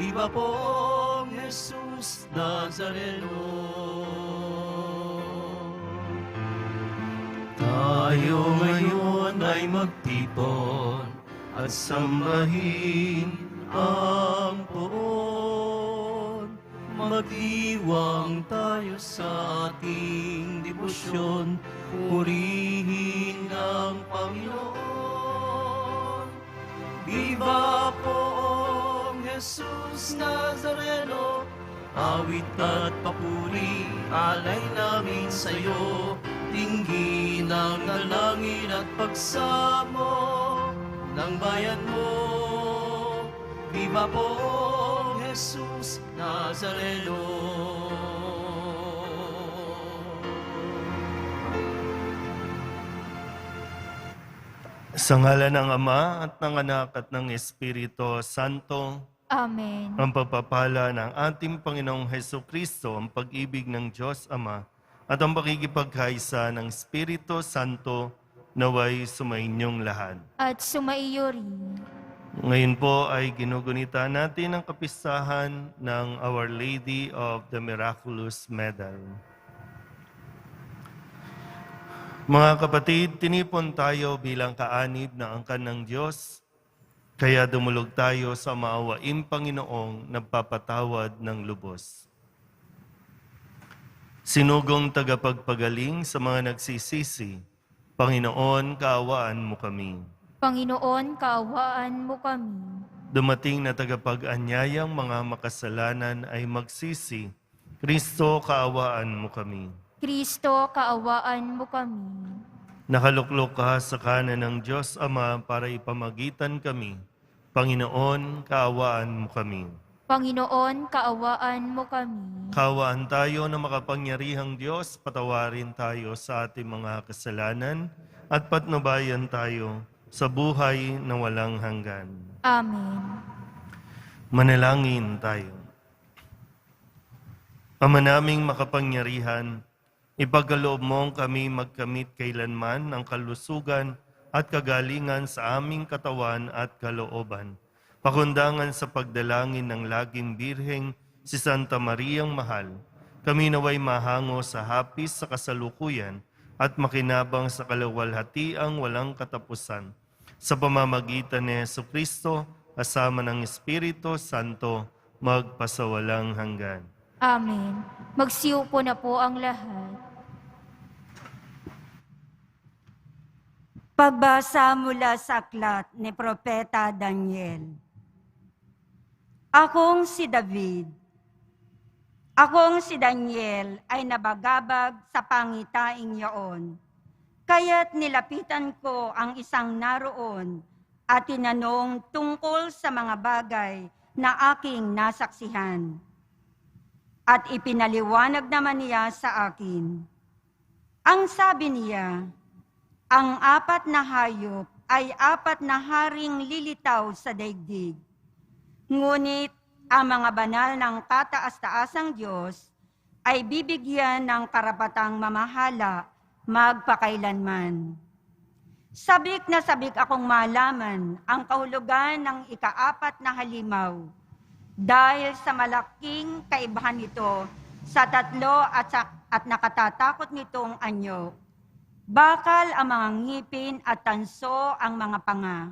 Viva pong Jesus Nazareno. Tayo ngayon ay magtipon at sambahin ang poon. Magdiwang tayo sa ating debosyon, purihin ang Panginoon. Viva poong Jesus Nazareno, awit at papuri, alay namin sa'yo. Tingin ang dalangin at pagsamo ng bayan mo. Viva poong Jesus Nazareno. Sa ngalan ng Ama at ng Anak at ng Espiritu Santo. Amen. Ang pagpapala ng ating Panginoong Hesukristo, ang pag-ibig ng Diyos Ama, at ang pakikipagkaisa ng Espiritu Santo naway sumainyong lahat. At sumaiyo rin. Ngayon po ay ginugunita natin ang kapistahan ng Our Lady of the Miraculous Medal. Mga kapatid, tinipon tayo bilang kaanib na angkan ng Diyos, kaya dumulog tayo sa maawaing Panginoong nagpapatawad ng lubos. Sinugong tagapagpagaling sa mga nagsisisi, Panginoon, kaawaan mo kami. Panginoon, kaawaan mo kami. Dumating na tagapag-anyayang mga makasalanan ay magsisi, Kristo, kaawaan mo kami. Kristo, kaawaan mo kami. Nakaluklok ka sa kanan ng Diyos Ama para ipamagitan kami. Panginoon, kaawaan mo kami. Panginoon, kaawaan mo kami. Kaawaan tayo na makapangyarihang Diyos, patawarin tayo sa ating mga kasalanan at patnubayan tayo sa buhay na walang hanggan. Amen. Manalangin tayo. Ama naming makapangyarihan, ipagkaloob mong kami magkamit kailanman ng kalusugan at kagalingan sa aming katawan at kalooban. Pakundangan sa pagdalangin ng laging birheng si Santa Mariang Mahal, kami naway mahango sa hapis sa kasalukuyan at makinabang sa kaluwalhatiang walang katapusan. Sa pamamagitan ni Jesucristo, kasama ng Espiritu Santo, magpasawalang hanggan. Amen. Magsiupo na po ang lahat. Pagbasa mula sa aklat ni Propeta Daniel. Akong si David. Akong si Daniel ay nabagabag sa pangitaing yaon. Kaya't nilapitan ko ang isang naroon at tinanong tungkol sa mga bagay na aking nasaksihan. At ipinaliwanag naman niya sa akin. Ang sabi niya, ang apat na hayop ay apat na haring lilitaw sa daigdig. Ngunit ang mga banal ng kataas-taasang Diyos ay bibigyan ng karapatang mamahala magpakailanman. Sabik na sabik akong malaman ang kahulugan ng ikaapat na halimaw dahil sa malaking kaibahan nito sa tatlo at nakatatakot nitong anyo. Bakal ang mga ngipin at tanso ang mga panga.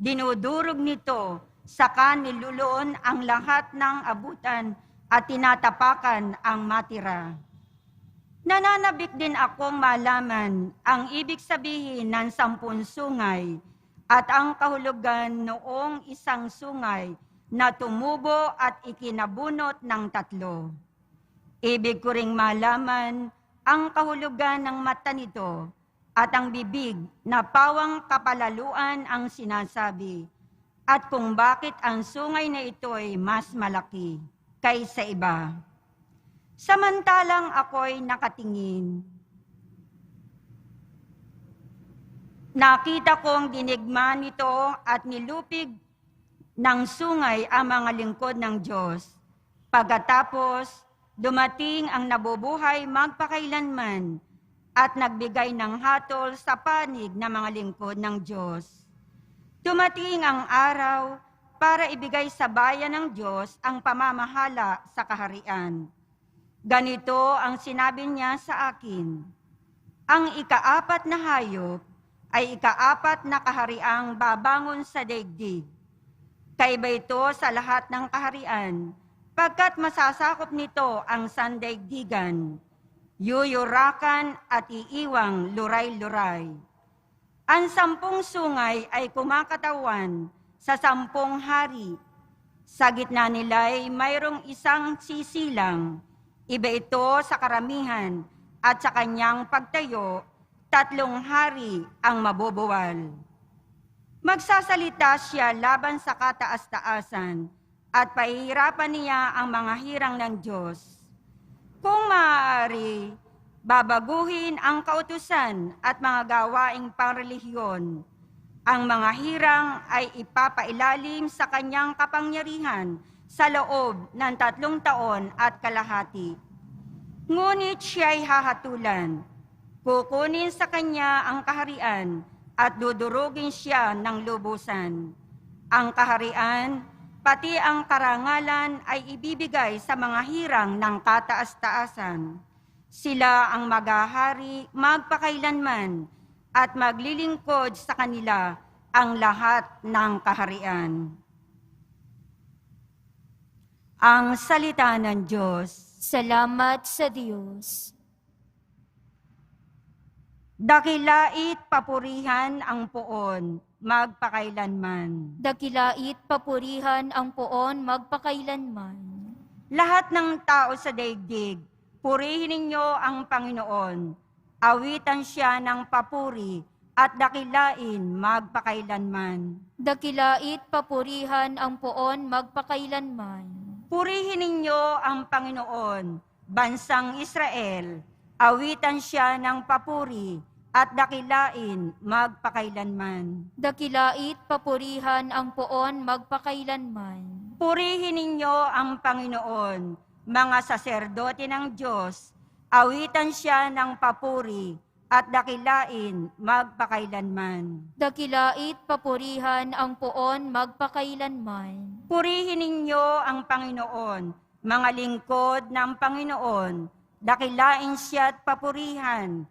Dinudurog nito, saka niluluon ang lahat ng abutan at tinatapakan ang matira. Nananabik din akong malaman ang ibig sabihin ng 10 sungay at ang kahulugan noong isang sungay na tumubo at ikinabunot ng 3. Ibig ko ring malaman ang kahulugan ng mata nito at ang bibig na pawang kapalaluan ang sinasabi at kung bakit ang sungay na ito'y mas malaki kaysa iba. Samantalang ako'y nakatingin, nakita kong dinigma nito at nilupig ng sungay ang mga lingkod ng Diyos. Pagkatapos, dumating ang nabubuhay magpakailanman at nagbigay ng hatol sa panig ng mga lingkod ng Diyos. Dumating ang araw para ibigay sa bayan ng Diyos ang pamamahala sa kaharian. Ganito ang sinabi niya sa akin, ang ikaapat na hayop ay ikaapat na kahariang babangon sa daigdig. Kaiba ito sa lahat ng kaharian, pagkat masasakop nito ang sandaigdigan, yuyurakan at iiwang luray-luray. Ang 10 sungay ay kumakatawan sa 10 hari. Sa gitna nila'y mayroong isang sisilang, iba ito sa karamihan at sa kanyang pagtayo, 3 hari ang mabubuwal. Magsasalita siya laban sa kataas-taasan at pahihirapan niya ang mga hirang ng Diyos. Kung maaari, babaguhin ang kautusan at mga gawaing pangrelihiyon. Ang mga hirang ay ipapailalim sa kanyang kapangyarihan sa loob ng 3 taon at kalahati. Ngunit siya'y hahatulan. Kukunin sa kanya ang kaharian at dudurugin siya ng lubusan. Ang kaharian, pati ang karangalan ay ibibigay sa mga hirang ng kataas-taasan. Sila ang maghahari magpakailanman at maglilingkod sa kanila ang lahat ng kaharian. Ang salita ng Diyos. Salamat sa Diyos. Dakilait papurihan ang poon, magpakailanman. Dakilait papurihan ang poon magpakailanman. Lahat ng tao sa daigdig, purihin ninyo ang Panginoon. Awitan siya ng papuri at dakilain magpakailanman. Dakilait papurihan ang poon magpakailanman. Purihin ninyo ang Panginoon, bansang Israel. Awitan siya ng papuri at dakilain magpakailanman. Dakilait papurihan ang poon magpakailanman. Purihin ninyo ang Panginoon, mga saserdote ng Diyos. Awitan siya ng papuri at dakilain magpakailanman. Dakilait papurihan ang poon magpakailanman. Purihin ninyo ang Panginoon, mga lingkod ng Panginoon. Dakilain siya't papurihan.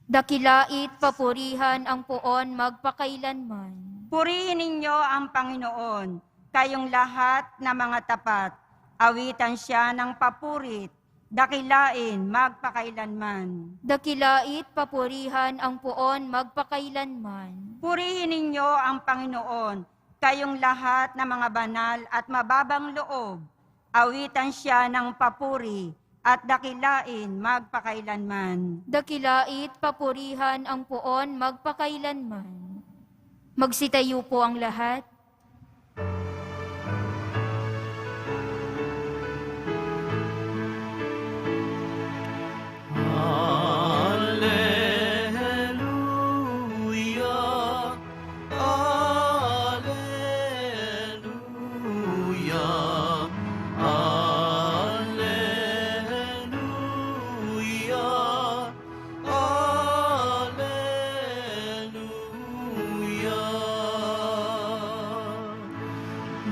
Dakilait papurihan ang poon magpakailanman. Purihin ninyo ang Panginoon, kayong lahat na mga tapat. Awitan siya ng papurit, dakilain magpakailanman. Dakilait papurihan ang poon magpakailanman. Purihin ninyo ang Panginoon, kayong lahat na mga banal at mababang loob. Awitan siya ng papuri at dakilain magpakailanman. Dakilait papurihan ang poon magpakailanman. Magsitayo po ang lahat.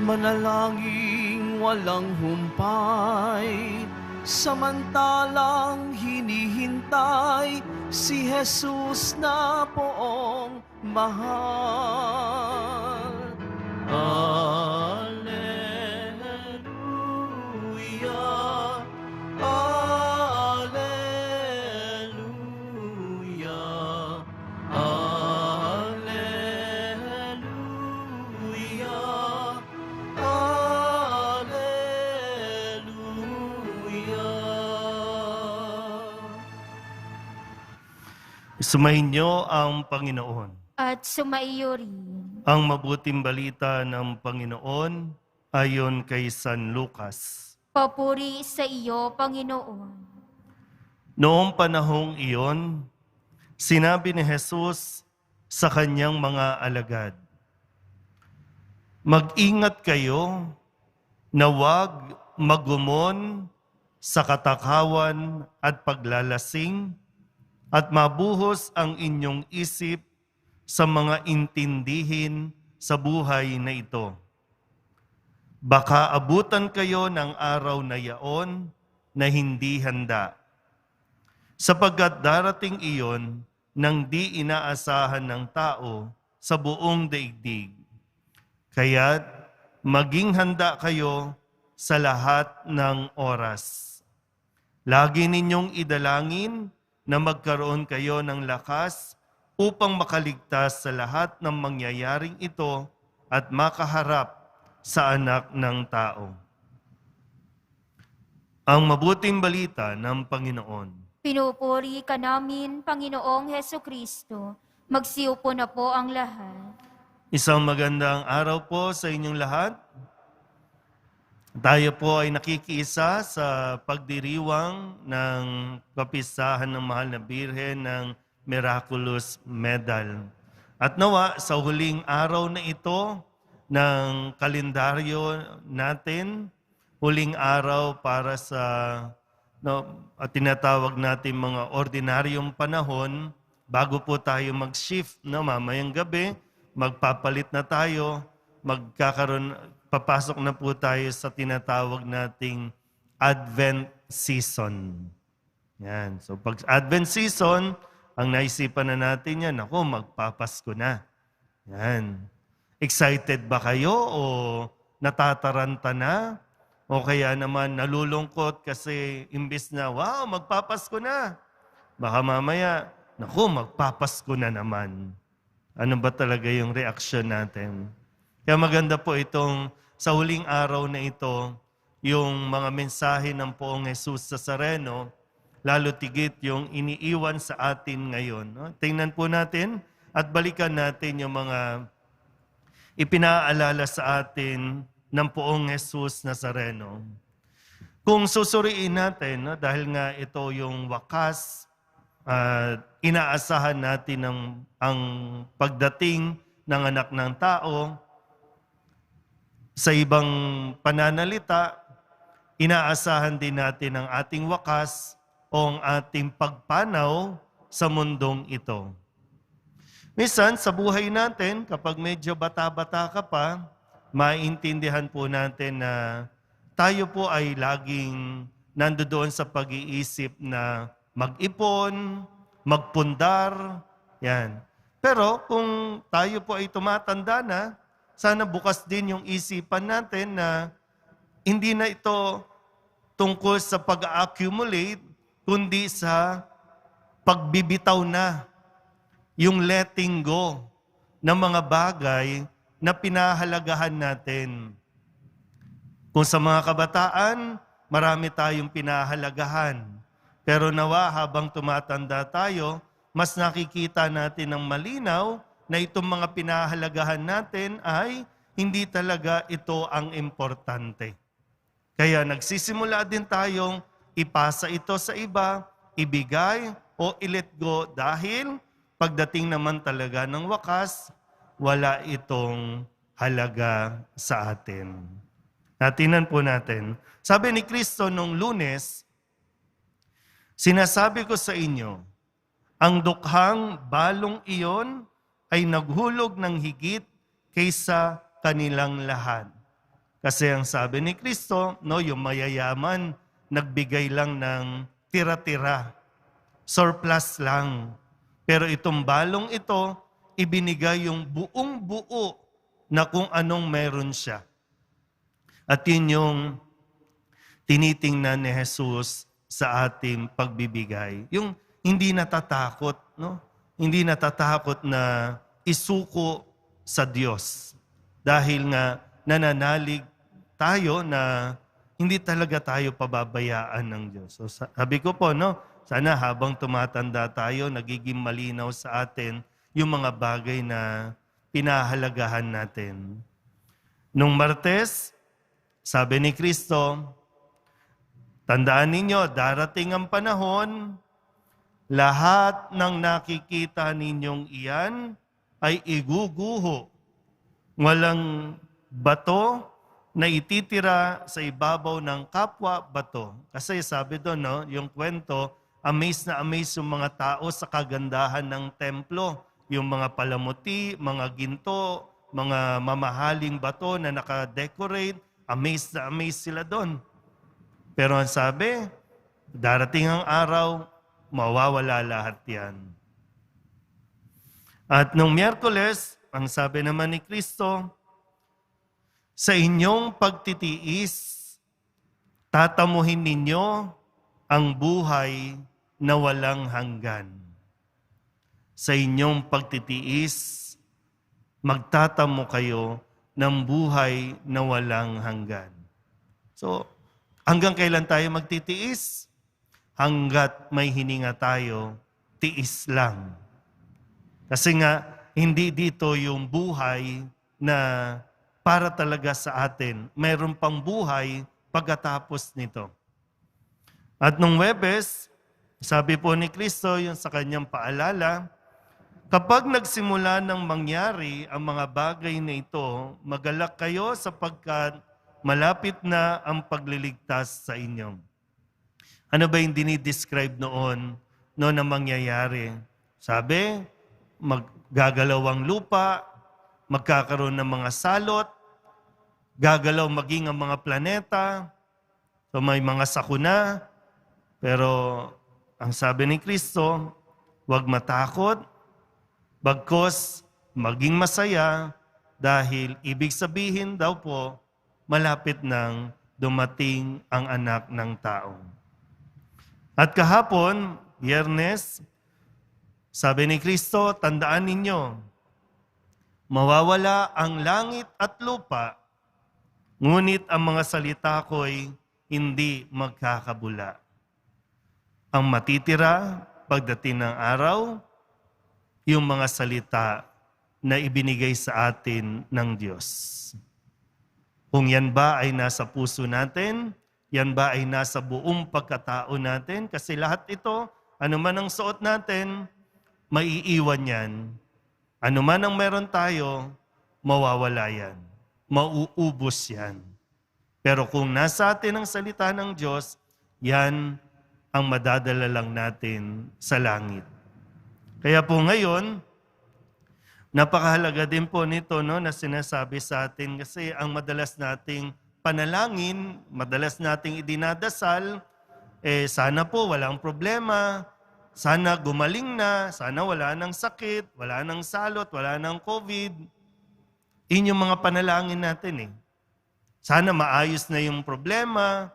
Manalangin walang humpay, samantalang hinihintay si Jesus na poong mahal. Alleluia, alleluia, alleluia. Sumainyo ang Panginoon. At sumaiyo rin. Ang mabuting balita ng Panginoon ayon kay San Lucas. Papuri sa iyo, Panginoon. Noong panahong iyon, sinabi ni Jesus sa kanyang mga alagad, "Mag-ingat kayo na huwag magumon sa katakawan at paglalasing at mabuhos ang inyong isip sa mga intindihin sa buhay na ito. Baka abutan kayo ng araw na yaon na hindi handa, sapagkat darating iyon nang di inaasahan ng tao sa buong daigdig. Kaya't maging handa kayo sa lahat ng oras. Lagi ninyong idalangin na magkaroon kayo ng lakas upang makaligtas sa lahat ng mangyayaring ito at makaharap sa anak ng tao. Ang mabuting balita ng Panginoon. Pinupuri ka namin, Panginoong Heso Kristo. Magsiupo na po ang lahat. Isang magandang araw po sa inyong lahat. Tayo po ay nakikiisa sa pagdiriwang ng kapistahan ng Mahal na Birhen ng Miraculous Medal. At nawa sa huling araw na ito ng kalendaryo natin, huling araw para sa at tinatawag natin mga ordinaryong panahon, bago po tayo mag-shift mamayang gabi, magpapalit na tayo, papasok na po tayo sa tinatawag nating Advent Season. Yan. So pag Advent Season, ang naisipan na natin yan, ako, magpapasko na. Yan. Excited ba kayo o natataranta na? O kaya naman nalulungkot kasi imbis na, wow, magpapasko na. Baka mamaya, naku, magpapasko na naman. Ano ba talaga yung reaksyon natin? Kaya maganda po itong sa huling araw na ito, yung mga mensahe ng Poong Jesus Nazareno, lalo tigit yung iniiwan sa atin ngayon. No? Tingnan po natin at balikan natin yung mga ipinaalala sa atin ng Poong Jesus Nazareno. Kung susuriin natin, dahil nga ito yung wakas, inaasahan natin ang pagdating ng anak ng tao. Sa ibang pananalita, inaasahan din natin ang ating wakas o ang ating pagpanaw sa mundong ito. Minsan, sa buhay natin, kapag medyo bata-bata ka pa, maintindihan po natin na tayo po ay laging nandoon sa pag-iisip na mag-ipon, magpundar, yan. Pero kung tayo po ay tumatanda na, sana bukas din yung isipan natin na hindi na ito tungkol sa pag-accumulate, kundi sa pagbibitaw na, yung letting go ng mga bagay na pinahalagahan natin. Kung sa mga kabataan, marami tayong pinahalagahan. Pero nawa habang tumatanda tayo, mas nakikita natin ng malinaw na itong mga pinahalagahan natin ay hindi talaga ito ang importante. Kaya nagsisimula din tayong ipasa ito sa iba, ibigay o i-let go dahil pagdating naman talaga ng wakas, wala itong halaga sa atin. Natinan po natin. Sabi ni Kristo nung Lunes, sinasabi ko sa inyo, ang dukhang balong iyon ay naghulog ng higit kaysa kanilang lahat. Kasi ang sabi ni Kristo, yung mayayaman, nagbigay lang ng tira-tira, surplus lang. Pero itong balong ito, ibinigay yung buong buo na kung anong meron siya. At yun yung tinitingnan ni Jesus sa ating pagbibigay. Yung hindi natatakot, Hindi natatakot na isuko sa Diyos. Dahil nga nananalig tayo na hindi talaga tayo pababayaan ng Diyos. So sabi ko po, sana habang tumatanda tayo, nagiging malinaw sa atin yung mga bagay na pinahalagahan natin. Nung Martes, sabi ni Kristo, tandaan ninyo, darating ang panahon, lahat ng nakikita ninyong iyan ay iguguho. Walang bato na ititira sa ibabaw ng kapwa bato. Kasi sabi doon, yung kwento, amaze na amaze yung mga tao sa kagandahan ng templo. Yung mga palamuti, mga ginto, mga mamahaling bato na naka-decorate, amazed na amazed sila doon. Pero ang sabi, darating ang araw, mawawala lahat yan. At nung Miyerkules, ang sabi naman ni Kristo, sa inyong pagtitiis, tatamuhin ninyo ang buhay na walang hanggan. Sa inyong pagtitiis, magtatamo kayo ng buhay na walang hanggan. So, hanggang kailan tayo magtitiis? Hanggat may hininga tayo, tiis lang. Kasi nga, hindi dito yung buhay na para talaga sa atin. Mayroon pang buhay pagkatapos nito. At nung Huwebes, sabi po ni Kristo, yung sa kanyang paalala, kapag nagsimula ng mangyari ang mga bagay na ito, magalak kayo sapagkat malapit na ang pagliligtas sa inyo. Ano ba yung dinidescribe noon na mangyayari? Sabi, maggagalaw ang lupa, magkakaroon ng mga salot, gagalaw maging ang mga planeta, so may mga sakuna, pero ang sabi ni Kristo, huwag matakot, bagkus maging masaya dahil ibig sabihin daw po, malapit nang dumating ang anak ng tao. At kahapon, Biyernes, sabi ni Kristo, tandaan ninyo, mawawala ang langit at lupa, ngunit ang mga salita ko'y hindi magkakabula. Ang matitira pagdating ng araw, yung mga salita na ibinigay sa atin ng Diyos. Kung yan ba ay nasa puso natin, yan ba ay nasa buong pagkatao natin, kasi lahat ito, ano man ang suot natin, maiiwan yan. Ano man ang meron tayo, mawawala yan. Mauubos yan. Pero kung nasa atin ang salita ng Diyos, yan ang madadala lang natin sa langit. Kaya po ngayon, napakahalaga din po nito na sinasabi sa atin kasi ang madalas nating panalangin, madalas nating idinadasal, sana po walang problema, sana gumaling na, sana wala nang sakit, wala nang salot, wala nang COVID. Yun yung mga panalangin natin . Sana maayos na yung problema.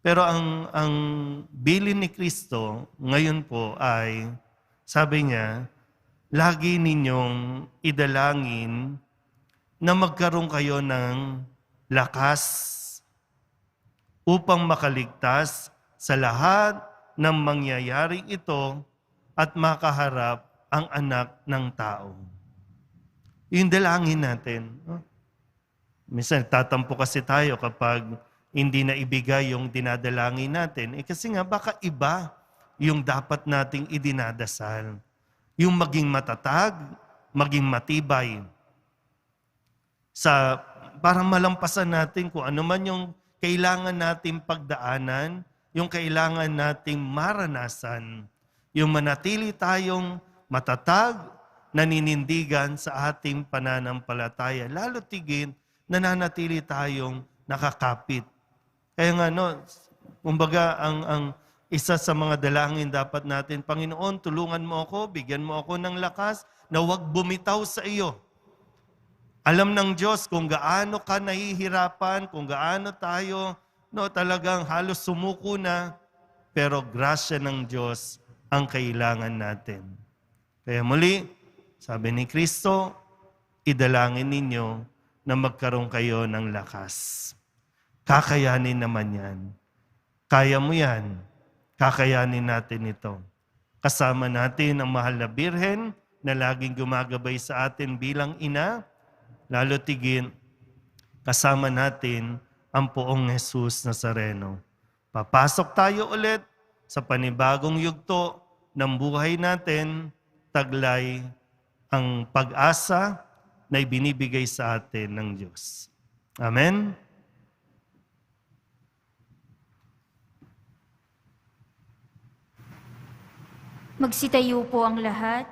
Pero ang bilin ni Kristo ngayon po ay, sabi niya, lagi ninyong idalangin na magkaroon kayo ng lakas upang makaligtas sa lahat ng mangyayaring ito at makaharap ang anak ng tao. Yung dalangin natin. Minsan, tatampo kasi tayo kapag hindi na ibigay yung dinadalangin natin. Kasi nga, baka iba yung dapat nating idinadasal. Yung maging matatag, maging matibay. Para malampasan natin kung ano man yung kailangan nating pagdaanan, yung kailangan nating maranasan, yung manatili tayong matatag, naninindigan sa ating pananampalataya. Lalo tigit, nananatili tayong nakakapit. Kaya nga, kumbaga, ang isa sa mga dalangin dapat natin, Panginoon, tulungan mo ako, bigyan mo ako ng lakas na huwag bumitaw sa iyo. Alam ng Diyos kung gaano ka nahihirapan, kung gaano tayo talagang halos sumuko na, pero grasya ng Diyos ang kailangan natin. Kaya muli, sabi ni Kristo, idalangin ninyo na magkaroon kayo ng lakas. Kakayanin naman yan. Kaya mo yan. Kakayanin natin ito. Kasama natin ang mahal na Birhen na laging gumagabay sa atin bilang ina, lalo tigin, kasama natin ang poong Jesus Nazareno. Papasok tayo ulit sa panibagong yugto ng buhay natin, taglay ang pag-asa na ibinibigay sa atin ng Diyos. Amen? Magsitayo po ang lahat.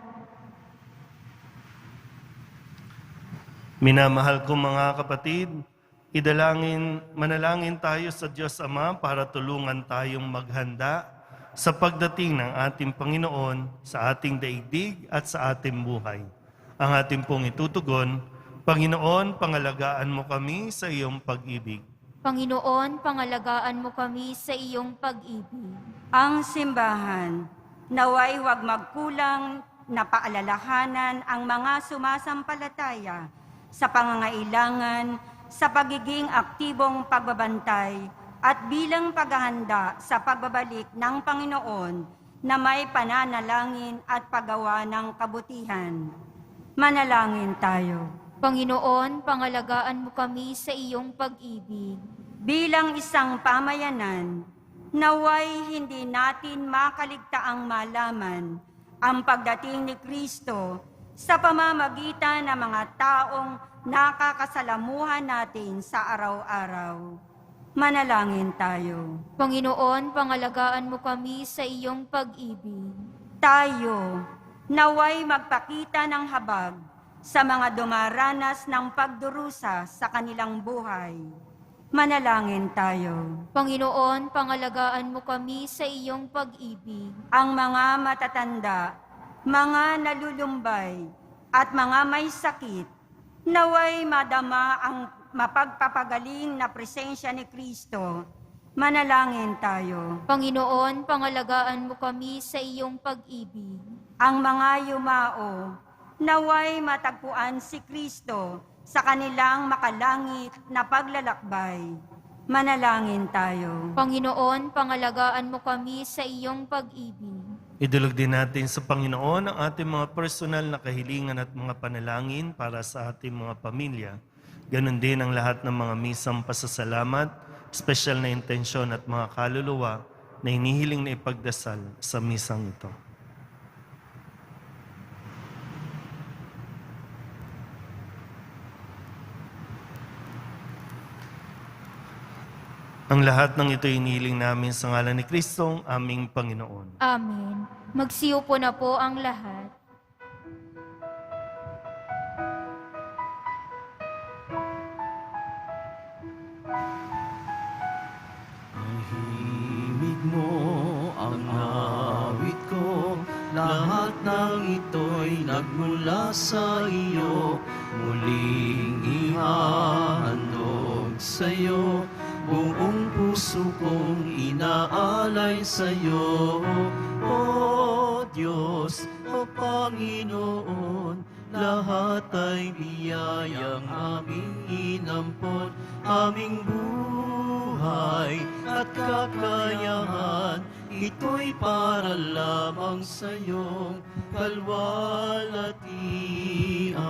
Minamahal ko mga kapatid, manalangin tayo sa Diyos Ama para tulungan tayong maghanda sa pagdating ng ating Panginoon sa ating daigdig at sa ating buhay. Ang ating pong itutugon, Panginoon, pangalagaan mo kami sa iyong pag-ibig. Panginoon, pangalagaan mo kami sa iyong pag-ibig. Ang simbahan, naway huwag magkulang na paalalahanan ang mga sumasampalataya sa pangangailangan sa pagiging aktibong pagbabantay at bilang paghahanda sa pagbabalik ng Panginoon na may pananalangin at paggawa ng kabutihan. Manalangin tayo. Panginoon, pangalagaan mo kami sa iyong pag-ibig. Bilang isang pamayanan, naway hindi natin makaligtaang malaman ang pagdating ni Kristo sa pamamagitan ng mga taong nakakasalamuhan natin sa araw-araw. Manalangin tayo. Panginoon, pangalagaan mo kami sa iyong pag-ibig. Tayo, naway magpakita ng habag sa mga dumaranas ng pagdurusa sa kanilang buhay. Manalangin tayo. Panginoon, pangalagaan mo kami sa iyong pag-ibig. Ang mga matatanda, mga nalulumbay, at mga may sakit, naway madama ang mapagpapagaling na presensya ni Kristo. Manalangin tayo. Panginoon, pangalagaan mo kami sa iyong pag-ibig. Ang mga yumao, naway matagpuan si Kristo sa kanilang makalangit na paglalakbay. Manalangin tayo. Panginoon, pangalagaan mo kami sa iyong pag-ibig. Idulog din natin sa Panginoon ang ating mga personal na kahilingan at mga panalangin para sa ating mga pamilya. Ganon din ang lahat ng mga misang pasasalamat, espesyal na intensyon at mga kaluluwa na hinihiling na ipagdasal sa misang ito. Ang lahat ng ito hinihiling namin sa ngalan ni Kristong aming Panginoon. Amen. Magsiupo na po ang lahat. Himig mo ang awit ko, lahat ng ito'y nagmula sa iyo, muling ihahandog sa iyo, buong puso kong inaalay sa iyo. O Diyos, o Panginoon, lahat ay biyayang aming inampon, aming buhay at kakayahan, ito'y para lamang sa iyong kalwalhatian.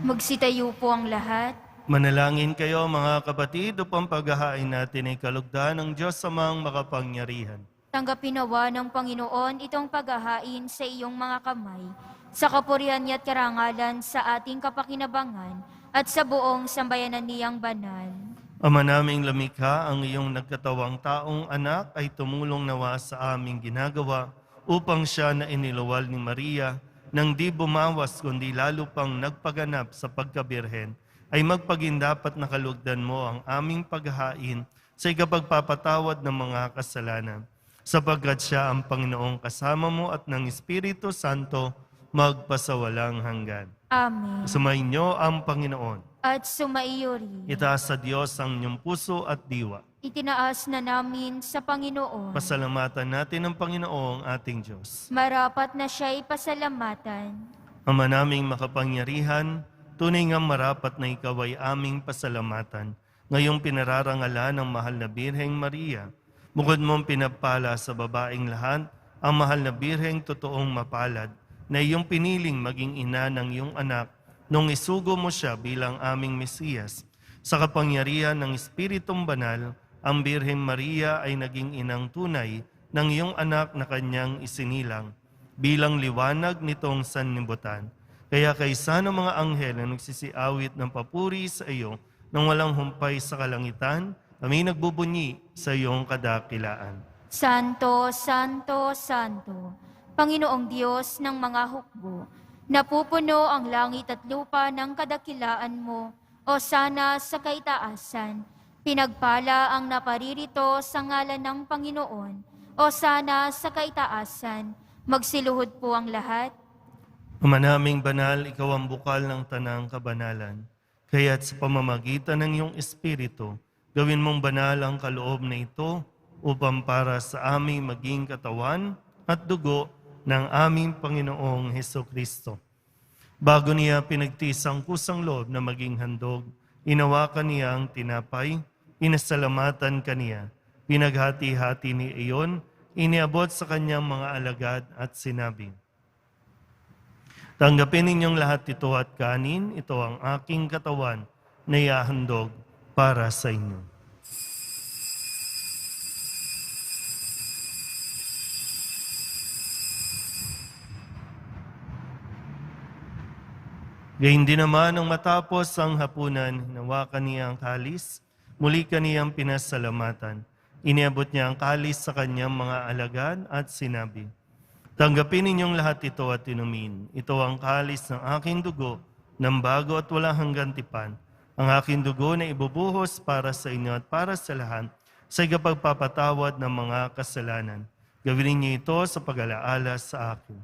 Magsitayo po ang lahat. Manalangin kayo mga kapatid upang paghahain natin ay kalugdan ng Diyos Amang makapangyarihan. Tanggapin nawa ng Panginoon itong paghahain sa iyong mga kamay, sa kapurihan niya at karangalan sa ating kapakinabangan at sa buong sambayanan niyang banal. Ama naming lamikha, ang iyong nagkatawang taong anak ay tumulong nawa sa aming ginagawa upang siya na iniluwal ni Maria nang di bumawas kundi lalo pang nagpaganap sa pagkabirhen, ay magpagindapat na kalugdan mo ang aming paghahain sa ikapagpapatawad ng mga kasalanan. Sapagkat siya ang Panginoong kasama mo at ng Espiritu Santo magpasawalang hanggan. Amen. Sumainyo ang Panginoon. At sumaiyo rin. Itaas sa Diyos ang inyong puso at diwa. Itinaas na namin sa Panginoon. Pasalamatan natin ang Panginoong ating Diyos. Marapat na siya'y pasalamatan. Ama naming makapangyarihan, tunay nga marapat na ikaw ay aming pasalamatan. Ngayong pinararangalan ng mahal na Birheng Maria, bukod mong pinapala sa babaeng lahat, ang mahal na Birheng totoong mapalad, na iyong piniling maging ina ng iyong anak, nung isugo mo siya bilang aming Mesiyas. Sa kapangyarihan ng Espiritong Banal, ang Birheng Maria ay naging inang tunay ng iyong anak na kanyang isinilang, bilang liwanag nitong sanlibutan. Kaya kaysa ng mga anghel na nagsisiawit ng papuri sa iyo nang walang humpay sa kalangitan, kami nagbubunyi sa iyong kadakilaan. Santo, Santo, Santo, Panginoong Diyos ng mga hukbo, Napupuno ang langit at lupa ng kadakilaan mo, o sana sa kaitaasan. Pinagpala ang naparirito sa ngalan ng Panginoon, o sana sa kaitaasan. Magsiluhod po ang lahat. Ama naming banal, ikaw ang bukal ng tanang kabanalan. Kaya't sa pamamagitan ng iyong Espiritu, gawin mong banal ang kaloob na ito upang para sa aming maging katawan at dugo ng aming Panginoong Hesukristo. Bago niya pinagtiis ang kusang loob na maging handog, inawakan niya ang tinapay, pinasalamatan kaniya, pinaghati-hati ni iyon, iniabot sa kanyang mga alagad at sinabi, "Tanggapin ninyong lahat ito at kanin, ito ang aking katawan na iahandog para sa inyo." Gayun din naman nang matapos ang hapunan, hinawakan niya ang kalis, muli kaniyang pinasalamatan. Iniabot niya ang kalis sa kanyang mga alagad at sinabi, "Tanggapin ninyong lahat ito at inumin. Ito ang kalis ng aking dugo, ng bago at walang hanggang tipan. Ang aking dugo na ibubuhos para sa inyo at para sa lahat sa ikapagpapatawad ng mga kasalanan. Gawin niyo ito sa pag-alaala sa akin."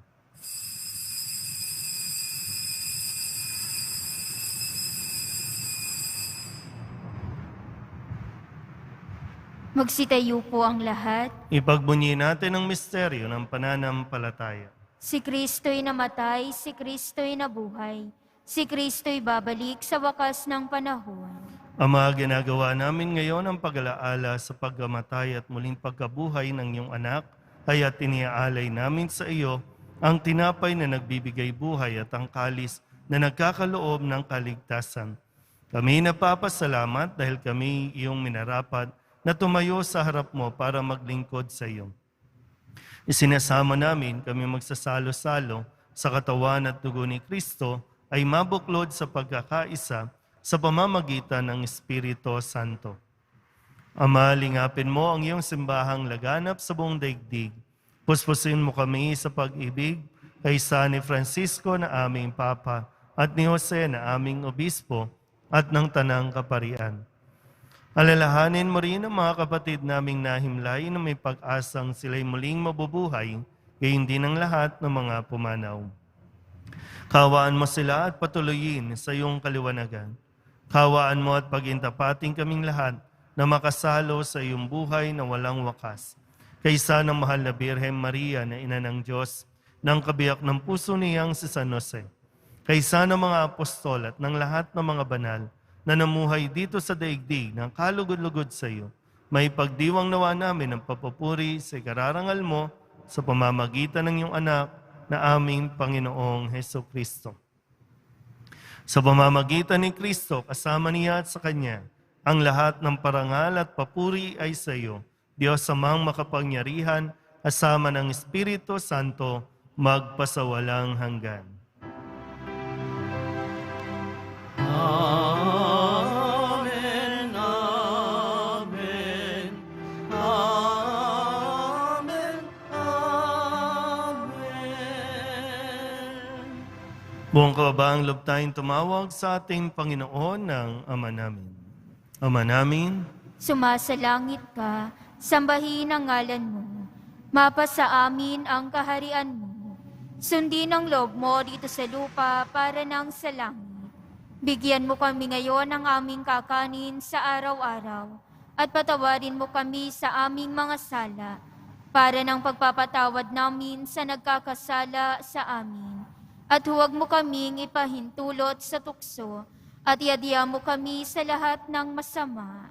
Magsitayo po ang lahat. Ipagbunyi natin ang misteryo ng pananampalataya. Si Kristo'y namatay, si Kristo'y nabuhay. Si Kristo'y babalik sa wakas ng panahon. Ama, ginagawa namin ngayon ang pag-alaala sa pagkamatay at muling pagkabuhay ng iyong anak, kaya tiniaalay namin sa iyo ang tinapay na nagbibigay buhay at ang kalis na nagkakaloob ng kaligtasan. Kami napapasalamat dahil kami iyong minarapat na tumayo sa harap mo para maglingkod sa iyo. Isinasama namin kami magsasalo-salo sa katawan at dugo ni Kristo ay mabuklod sa pagkakaisa sa pamamagitan ng Espiritu Santo. Ama, lingapin mo ang iyong simbahang laganap sa buong daigdig. Puspusin mo kami sa pag-ibig kay San Francisco na aming Papa at ni Jose na aming Obispo at ng Tanang Kaparian. Alalahanin mo rin ang mga kapatid naming nahimlay na may pag-asang sila'y muling mabubuhay, gayon din ang lahat ng mga pumanaw. Kawaan mo sila at patuloyin sa iyong kaliwanagan. Kawaan mo at pagintapating kaming lahat na makasalo sa iyong buhay na walang wakas. Kaysa ng mahal na Birhen Maria na ina ng Diyos, ng kabiyak ng puso niyang si San Jose. Kaysa ng mga apostol at ng lahat ng mga banal, na namuhay dito sa daigdig ng kalugod-lugod sa iyo, may pagdiwang nawa namin ang papupuri sa ikararangal mo sa pamamagitan ng iyong anak na aming Panginoong Hesukristo. Sa pamamagitan ni Kristo, kasama niya at sa Kanya, ang lahat ng parangal at papuri ay sa iyo, Diyos amang makapangyarihan, kasama ng Espiritu Santo, magpasawalang hanggan. Amen, amen, amen, amen. Buong kababaang loob tayong tumawag sa ating Panginoon ng Ama namin. Ama namin, Sumasalangit ka, sambahin ang ngalan mo. Mapasa amin ang kaharian mo. Sundin ang loob mo dito sa lupa para nang sa langit. Bigyan mo kami ngayon ng aming kakanin sa araw-araw at patawarin mo kami sa aming mga sala para ng pagpapatawad namin sa nagkakasala sa amin. At huwag mo kaming ipahintulot sa tukso at iadya mo kami sa lahat ng masama.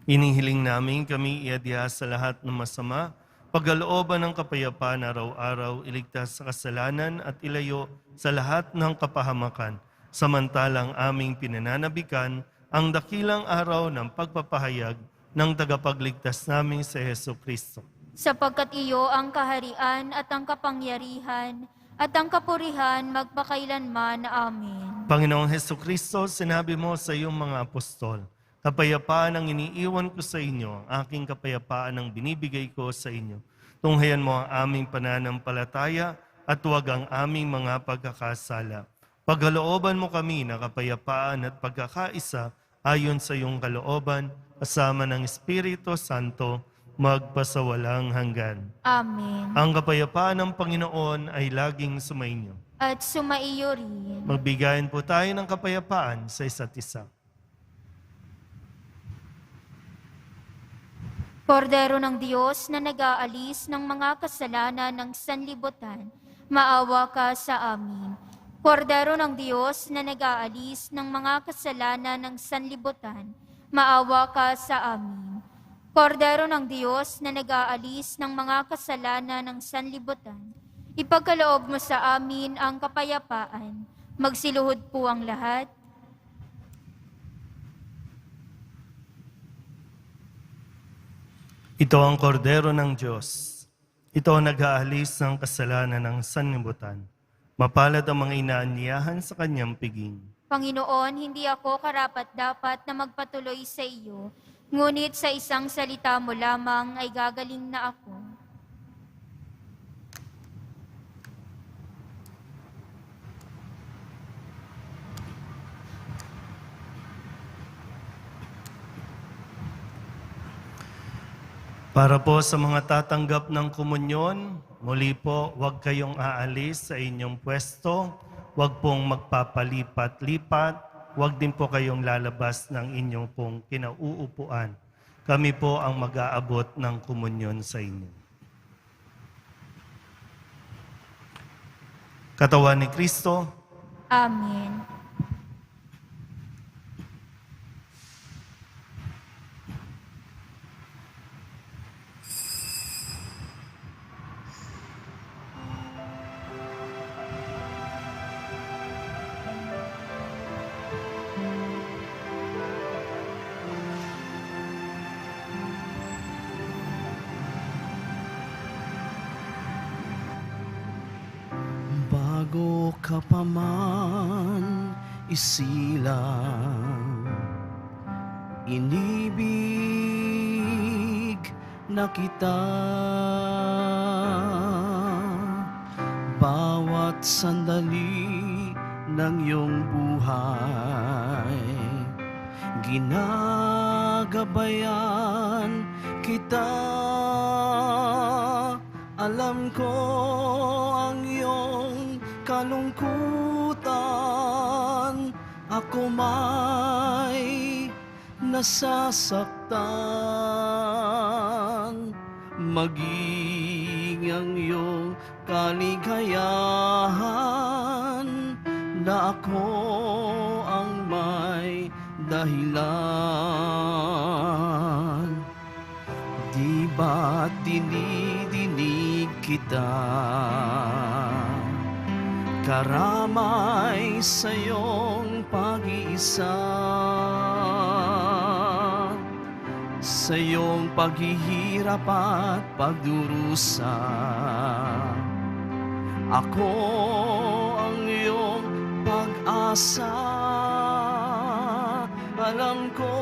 inihiling namin kami iadya sa lahat ng masama, pagkalooban ng kapayapaan araw-araw, iligtas sa kasalanan at ilayo sa lahat ng kapahamakan. Samantalang aming pinananabikan ang dakilang araw ng pagpapahayag ng tagapagligtas namin si Hesukristo. Sapagkat iyo ang kaharian at ang kapangyarihan at ang kapurihan magpakailanman. Amen. Panginoong Hesukristo, sinabi mo sa iyong mga apostol, kapayapaan ang iniiwan ko sa inyo, aking kapayapaan ang binibigay ko sa inyo. Tunghayan mo ang aming pananampalataya at huwag ang aming mga pagkakasala. Pagkalooban mo kami ng kapayapaan at pagkakaisa ayon sa iyong kalooban, kasama ng Espiritu Santo, magpasawalang hanggan. Amen. Ang kapayapaan ng Panginoon ay laging sumainyo. At sumaiyo rin. Magbigayan po tayo ng kapayapaan sa isa't isa. Kordero ng Diyos na nag-aalis ng mga kasalanan ng sanlibutan, maawa ka sa amin. Kordero ng Diyos na nag-aalis ng mga kasalanan ng sanlibutan, maawa ka sa amin. Kordero ng Diyos na nag-aalis ng mga kasalanan ng sanlibutan, ipagkaloob mo sa amin ang kapayapaan. Magsiluhod po ang lahat. Ito ang kordero ng Diyos. Ito ang nag-aalis ng kasalanan ng sanlibutan. Mapalad ang mga inaanyayahan sa kanyang piging. Panginoon, hindi ako karapat-dapat na magpatuloy sa iyo, ngunit sa isang salita mo lamang ay gagaling na ako. Para po sa mga tatanggap ng komunyon, muli po, huwag kayong aalis sa inyong pwesto, huwag pong magpapalipat-lipat, huwag din po kayong lalabas ng inyong pong kinauupuan. Kami po ang mag-aabot ng komunyon sa inyo. Katawan ni Kristo. Amen. Bago ka pa man isilang, inibig na kita. Bawat sandali ng iyong buhay, ginagabayan kita. Alam ko ang iyong kalungkutan, ako may nasasaktan. Maging ang iyong kaligayahan, na ako ang may dahilan. Di ba't dinidinig kita, karamay sa iyong pag-iisa, sa iyong paghihirap at pagdurusa. Ako ang iyong pag-asa, alam ko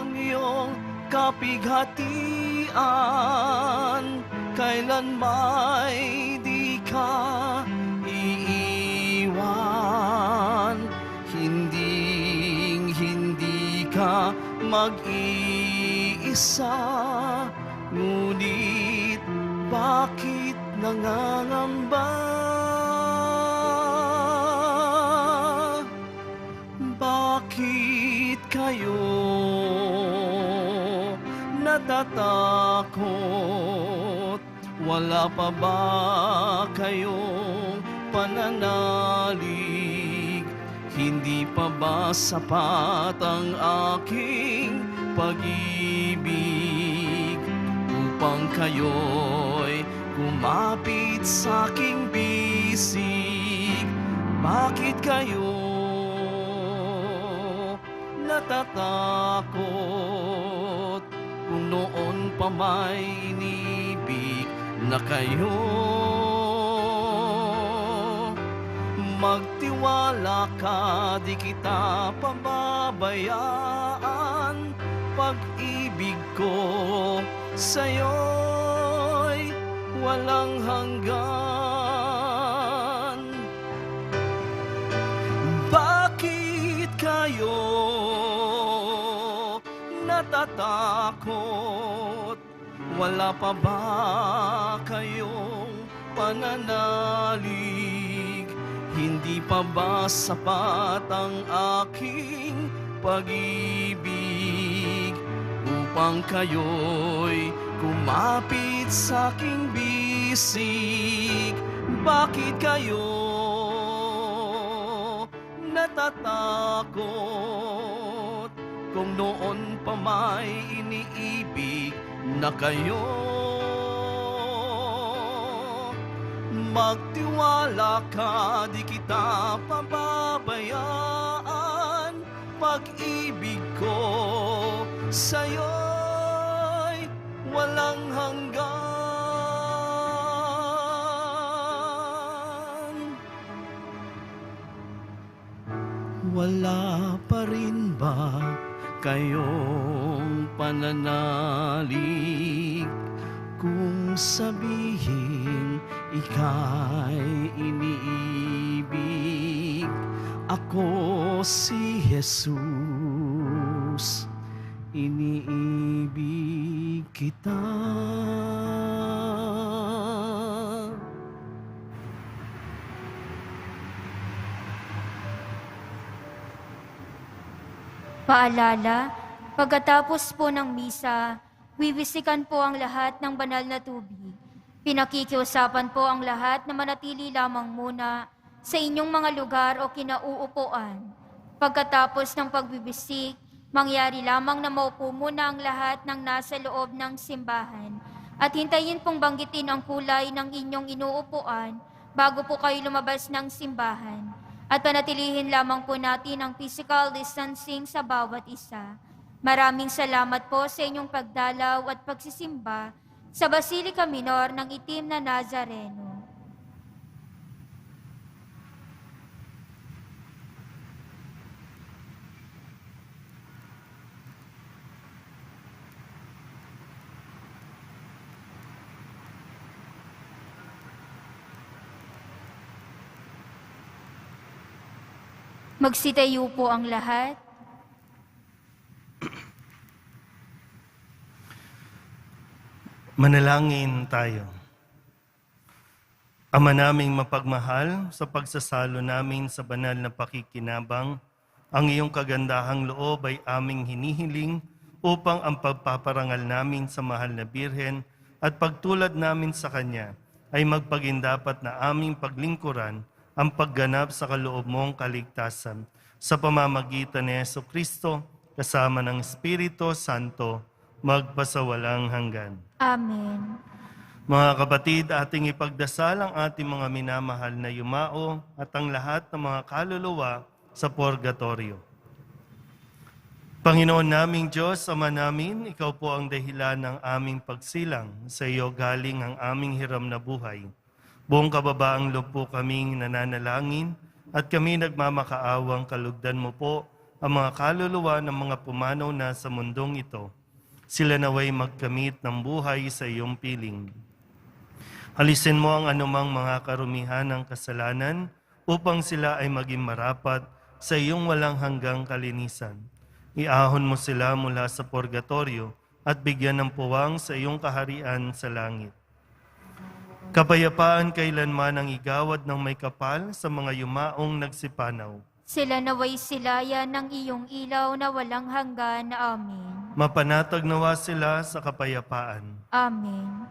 ang iyong kapighatian, kailan may di ka iiwan. Hindi ka mag-iisa, ngunit bakit nangangamba? Bakit kayo natatakot? Wala pa ba kayong pananalig? Hindi pa ba sapat ang aking pag-ibig upang kayo'y kumapit sa aking bisig? Bakit kayo natatakot? Kung noon pa may inibig na kayo, magtiwala ka, di kita pababayaan. Pag-ibig ko sa'yo'y walang hanggan. natatakot? Wala pa ba kayong pananalig? Hindi pa ba sapat ang aking pag-ibig upang kayo'y kumapit sa aking bisig? Bakit kayo natatakot kung noon pa may iniibig na kayo? Magtiwala ka, di kita pababayaan. Pag-ibig ko sa'yo'y walang hanggan. Wala pa rin ba kayong pananalig kung sabihin ika'y iniibig? Ako si Jesus, iniibig kita. Paalala, pagkatapos po ng misa, wiwisikan po ang lahat ng banal na tubig. Pinakikiusapan po ang lahat na manatili lamang muna sa inyong mga lugar o kinauupuan. Pagkatapos ng pagbibisik, mangyari lamang na maupo muna ang lahat ng nasa loob ng simbahan at hintayin pong banggitin ang kulay ng inyong inuupuan bago po kayo lumabas ng simbahan. At panatilihin lamang po natin ang physical distancing sa bawat isa. Maraming salamat po sa inyong pagdalaw at pagsisimba sa Basilica Minor ng Itim na Nazareno. Magsitayo po ang lahat. Manalangin tayo. Ama naming mapagmahal, sa pagsasalo namin sa banal na pakikinabang, ang iyong kagandahang loob ay aming hinihiling upang ang pagpaparangal namin sa mahal na Birhen at pagtulad namin sa Kanya ay magpagindapat na aming paglingkuran ang pagganap sa kaloob mong kaligtasan sa pamamagitan ni Jesucristo kasama ng Espiritu Santo magpasawalang hanggan. Amen. Mga kapatid, ating ipagdasal ang ating mga minamahal na yumao at ang lahat ng mga kaluluwa sa purgatorio. Panginoon naming Diyos, Ama namin, Ikaw po ang dahilan ng aming pagsilang. Sa iyo galing ang aming hiram na buhay. Buong kababaang loob po kaming nananalangin at kami nagmamakaawang kalugdan mo po ang mga kaluluwa ng mga pumanaw na sa mundong ito. Sila naway magkamit ng buhay sa iyong piling. Alisin mo ang anumang mga karumihan ng kasalanan upang sila ay maging marapat sa iyong walang hanggang kalinisan. Iahon mo sila mula sa purgatorio at bigyan ng puwang sa iyong kaharian sa langit. Kapayapaan kailanman ang igawad ng may kapal sa mga yumaong nagsipanaw. Sila naway silayan ng iyong ilaw na walang hanggan. Amen. Mapanatag nawa sila sa kapayapaan. Amen.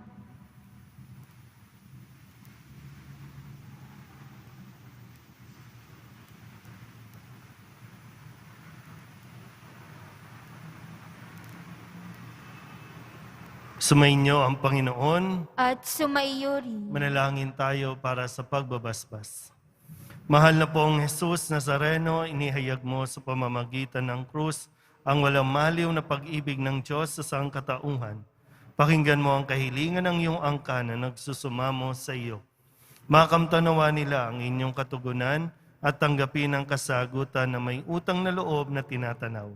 Sumainyo ang Panginoon. At sumaiyo rin. Manalangin tayo para sa pagbabasbas. Mahal na poong Jesus Nazareno, inihayag mo sa pamamagitan ng krus ang walang maliw na pag-ibig ng Diyos sa sangkatauhan. Pakinggan mo ang kahilingan ng iyong angkan na nagsusumamo sa iyo. Makamtanawa nila ang inyong katugunan at tanggapin ang kasagutan na may utang na loob na tinatanaw.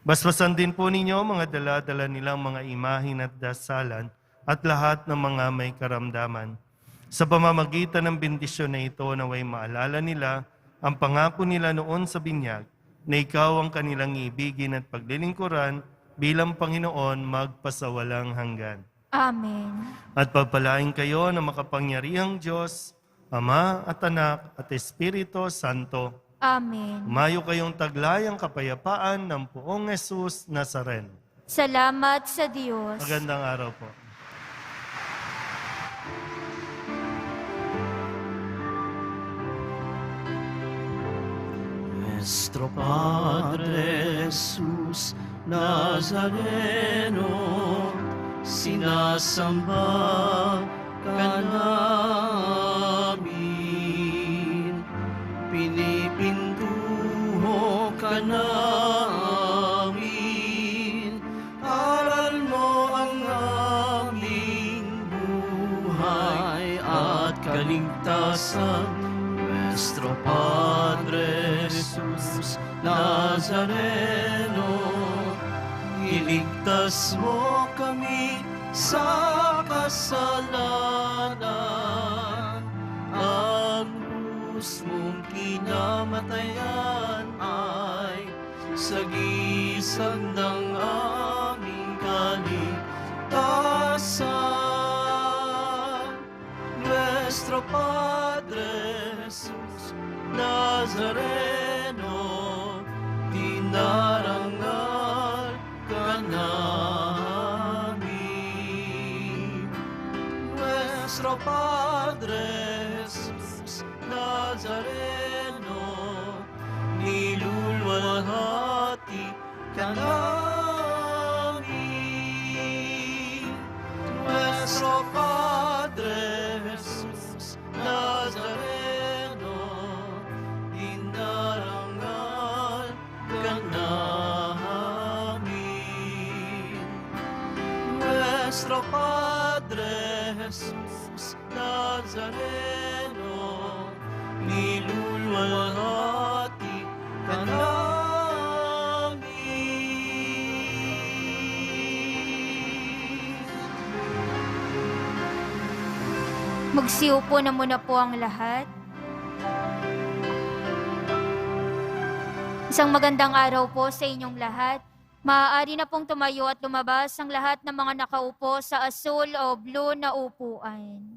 Basbasan din po ninyo mga dala-dala nilang mga imahin at dasalan at lahat ng mga may karamdaman. Sa pamamagitan ng bendisyon na ito naway maalala nila ang pangako nila noon sa binyag na ikaw ang kanilang ibigin at paglilingkuran bilang Panginoon magpasawalang hanggan. Amen. At pagpalain kayo ng makapangyarihang Diyos, Ama at Anak at Espiritu Santo. Amen. Umayo kayong taglayang kapayapaan ng Poong Jesus Nazaren. Salamat sa Diyos. Magandang araw po. Nuestro Padre Jesus Nazareno, sinasamba ka namin, pinipintuho ka namin, aral mo ang aming buhay at kaligtasan. Nuestro Padre Jesus Nazareno, iligtas mo kami sa kasalanan. Ang krus mong kinamatayan ay sagisag ng aming kaligtasan. Nuestro Padre Jesus Nazareno, dinarangal ka namin. Nuestro Padre Jesus Nazareno, niluluwalhati ka namin. Nuestro Padre Jesus Nazareno, dinarangal ka namin. Nuestro Padre Jesus Nazareno, niluluwalhati ka namin. Magsiupo na muna po ang lahat. Isang magandang araw po sa inyong lahat. Maaari na pong tumayo at lumabas ang lahat ng mga nakaupo sa asul o blue na upuan.